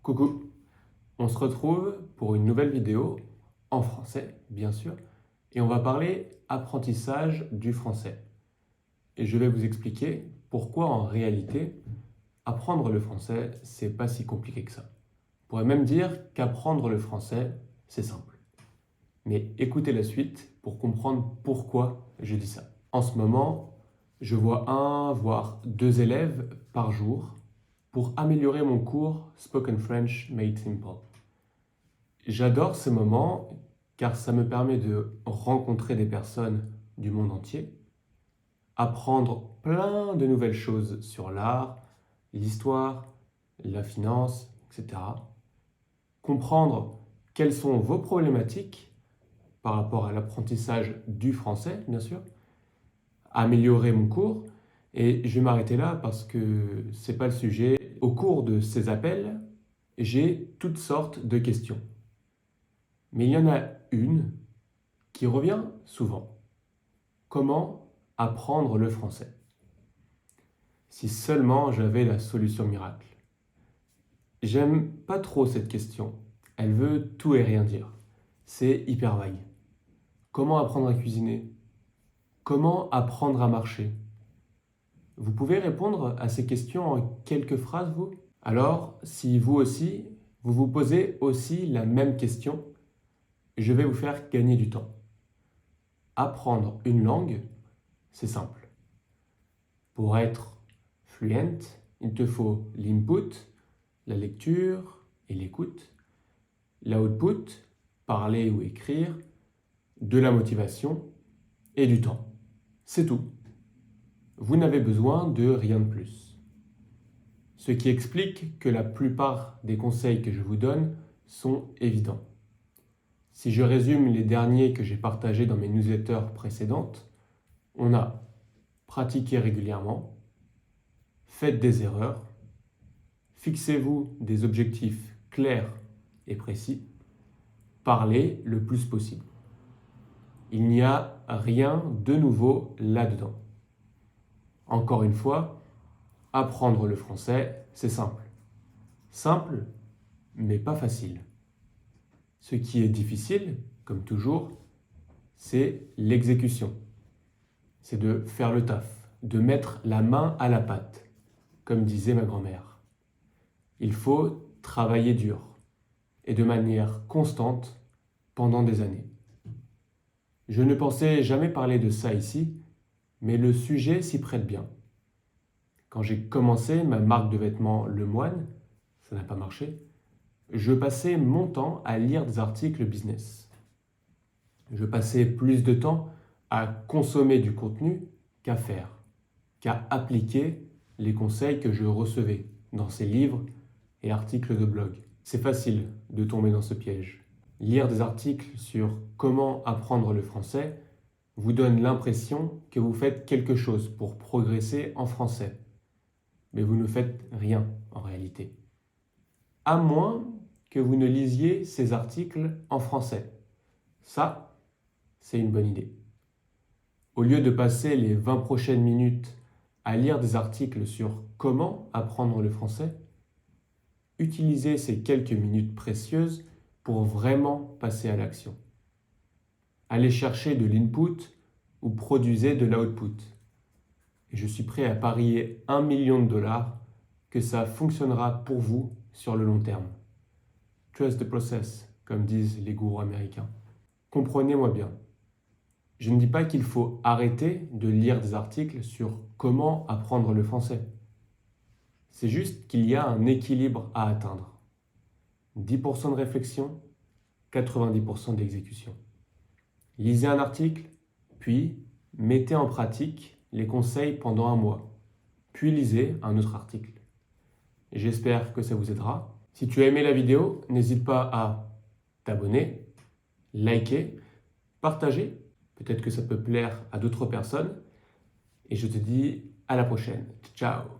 Coucou, on se retrouve pour une nouvelle vidéo, en français bien sûr, et on va parler apprentissage du français. Et je vais vous expliquer pourquoi en réalité, apprendre le français, c'est pas si compliqué que ça. On pourrait même dire qu'apprendre le français, c'est simple. Mais écoutez la suite pour comprendre pourquoi je dis ça. En ce moment, je vois 1 voire 2 élèves par jour pour améliorer mon cours Spoken French Made Simple. J'adore ce moment car ça me permet de rencontrer des personnes du monde entier, apprendre plein de nouvelles choses sur l'art, l'histoire, la finance, etc. Comprendre quelles sont vos problématiques par rapport à l'apprentissage du français, bien sûr, améliorer mon cours. Et je vais m'arrêter là parce que c'est pas le sujet. Au cours de ces appels, j'ai toutes sortes de questions. Mais il y en a une qui revient souvent. Comment apprendre le français? Si seulement j'avais la solution miracle. J'aime pas trop cette question. Elle veut tout et rien dire. C'est hyper vague. Comment apprendre à cuisiner? Comment apprendre à marcher? Vous pouvez répondre à ces questions en quelques phrases, vous? Alors, si vous aussi, vous vous posez aussi la même question, je vais vous faire gagner du temps. Apprendre une langue, c'est simple. Pour être fluent, il te faut l'input, la lecture et l'écoute, l'output, parler ou écrire, de la motivation et du temps. C'est tout. Vous n'avez besoin de rien de plus. Ce qui explique que la plupart des conseils que je vous donne sont évidents. Si je résume les derniers que j'ai partagés dans mes newsletters précédentes, on a pratiqué régulièrement, faites des erreurs, fixez-vous des objectifs clairs et précis, parlez le plus possible. Il n'y a rien de nouveau là-dedans. Encore une fois, apprendre le français, c'est simple. Simple, mais pas facile. Ce qui est difficile, comme toujours, c'est l'exécution. C'est de faire le taf, de mettre la main à la pâte, comme disait ma grand-mère. Il faut travailler dur et de manière constante pendant des années. Je ne pensais jamais parler de ça ici, mais le sujet s'y prête bien. Quand j'ai commencé ma marque de vêtements Le Moine, ça n'a pas marché, je passais mon temps à lire des articles business. Je passais plus de temps à consommer du contenu qu'à faire, qu'à appliquer les conseils que je recevais dans ces livres et articles de blog. C'est facile de tomber dans ce piège. Lire des articles sur comment apprendre le français vous donne l'impression que vous faites quelque chose pour progresser en français. Mais vous ne faites rien en réalité. À moins que vous ne lisiez ces articles en français. Ça, c'est une bonne idée. Au lieu de passer les 20 prochaines minutes à lire des articles sur comment apprendre le français, utilisez ces quelques minutes précieuses pour vraiment passer à l'action. Allez chercher de l'input ou produisez de l'output. Et je suis prêt à parier 1 million de dollars que ça fonctionnera pour vous sur le long terme. Trust the process, comme disent les gourous américains. Comprenez-moi bien. Je ne dis pas qu'il faut arrêter de lire des articles sur comment apprendre le français. C'est juste qu'il y a un équilibre à atteindre. 10% de réflexion, 90% d'exécution. Lisez un article, puis mettez en pratique les conseils pendant 1 mois. Puis lisez un autre article. J'espère que ça vous aidera. Si tu as aimé la vidéo, n'hésite pas à t'abonner, liker, partager. Peut-être que ça peut plaire à d'autres personnes. Et je te dis à la prochaine. Ciao!